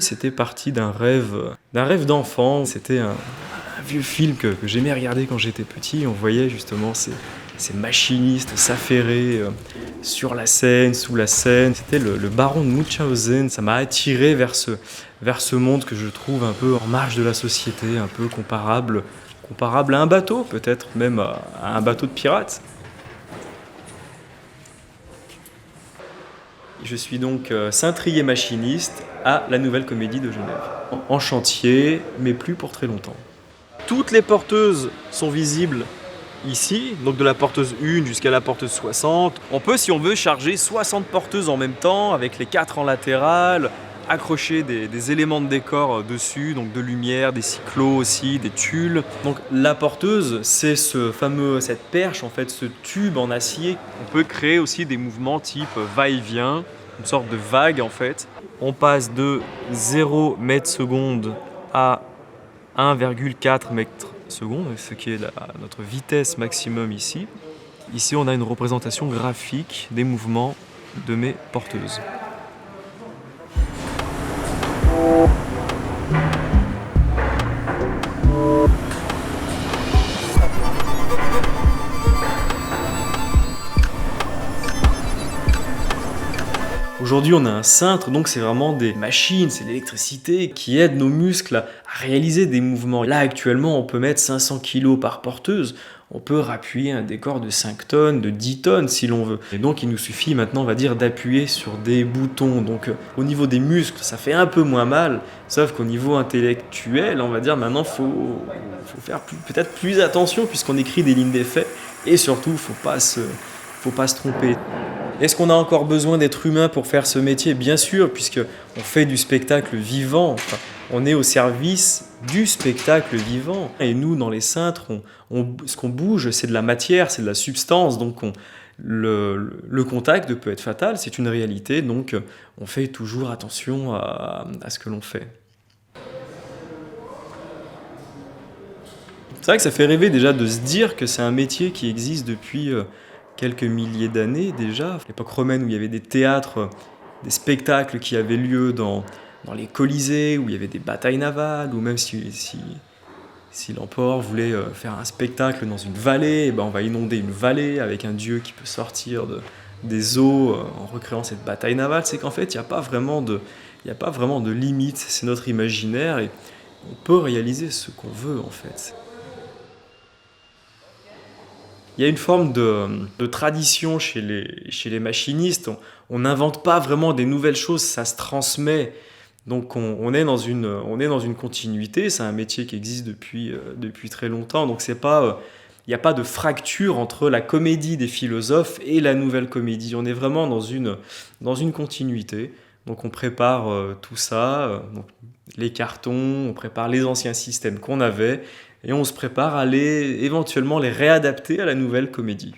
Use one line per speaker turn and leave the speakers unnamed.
c'était parti d'un rêve d'enfant. C'était un vieux film que j'aimais regarder quand j'étais petit. On voyait justement ces machinistes s'affairer sur la Seine, sous la Seine. C'était le baron de Munchausen. Ça m'a attiré vers ce monde que je trouve un peu en marge de la société, un peu comparable à un bateau, peut-être même à un bateau de pirates. Je suis donc cintrier machiniste à la Nouvelle Comédie de Genève. En chantier, mais plus pour très longtemps. Toutes les porteuses sont visibles ici, donc de la porteuse 1 jusqu'à la porteuse 60. On peut, si on veut, charger 60 porteuses en même temps, avec les 4 en latéral, accrocher des éléments de décor dessus, donc de lumière, des cyclos aussi, des tulles. Donc la porteuse, c'est cette perche, en fait, ce tube en acier. On peut créer aussi des mouvements type va-et-vient, une sorte de vague en fait. On passe de 0 mètre seconde à 1,4 mètre seconde, ce qui est notre vitesse maximum ici. Ici, on a une représentation graphique des mouvements de mes porteuses. Aujourd'hui, on a un cintre, donc c'est vraiment des machines, c'est l'électricité qui aide nos muscles à réaliser des mouvements. Là, actuellement, on peut mettre 500 kg par porteuse. On peut rappuyer un décor de 5 tonnes, de 10 tonnes si l'on veut. Et donc, il nous suffit maintenant, on va dire, d'appuyer sur des boutons. Donc, au niveau des muscles, ça fait un peu moins mal. Sauf qu'au niveau intellectuel, on va dire, maintenant, faut faire peut-être plus attention puisqu'on écrit des lignes d'effet. Et surtout, faut pas se tromper. Est-ce qu'on a encore besoin d'être humain pour faire ce métier? Bien sûr, puisqu'on fait du spectacle vivant. Enfin, on est au service du spectacle vivant. Et nous, dans les cintres, ce qu'on bouge, c'est de la matière, c'est de la substance. Donc, le contact peut être fatal, c'est une réalité. Donc, on fait toujours attention à ce que l'on fait. C'est vrai que ça fait rêver déjà de se dire que c'est un métier qui existe depuis quelques milliers d'années déjà. À l'époque romaine où il y avait des théâtres, des spectacles qui avaient lieu dans les colisées, où il y avait des batailles navales, ou même si l'empereur voulait faire un spectacle dans une vallée, et ben on va inonder une vallée avec un dieu qui peut sortir des eaux en recréant cette bataille navale. C'est qu'en fait, il n'y a pas vraiment de limite, c'est notre imaginaire et on peut réaliser ce qu'on veut en fait. Il y a une forme de tradition chez les machinistes. On n'invente pas vraiment des nouvelles choses, ça se transmet. Donc on est dans une continuité, c'est un métier qui existe depuis très longtemps. Donc il n'y a pas de fracture entre la comédie des philosophes et la nouvelle comédie. On est vraiment dans une continuité. Donc on prépare tout ça, donc les cartons, on prépare les anciens systèmes qu'on avait, et on se prépare à éventuellement les réadapter à la nouvelle comédie.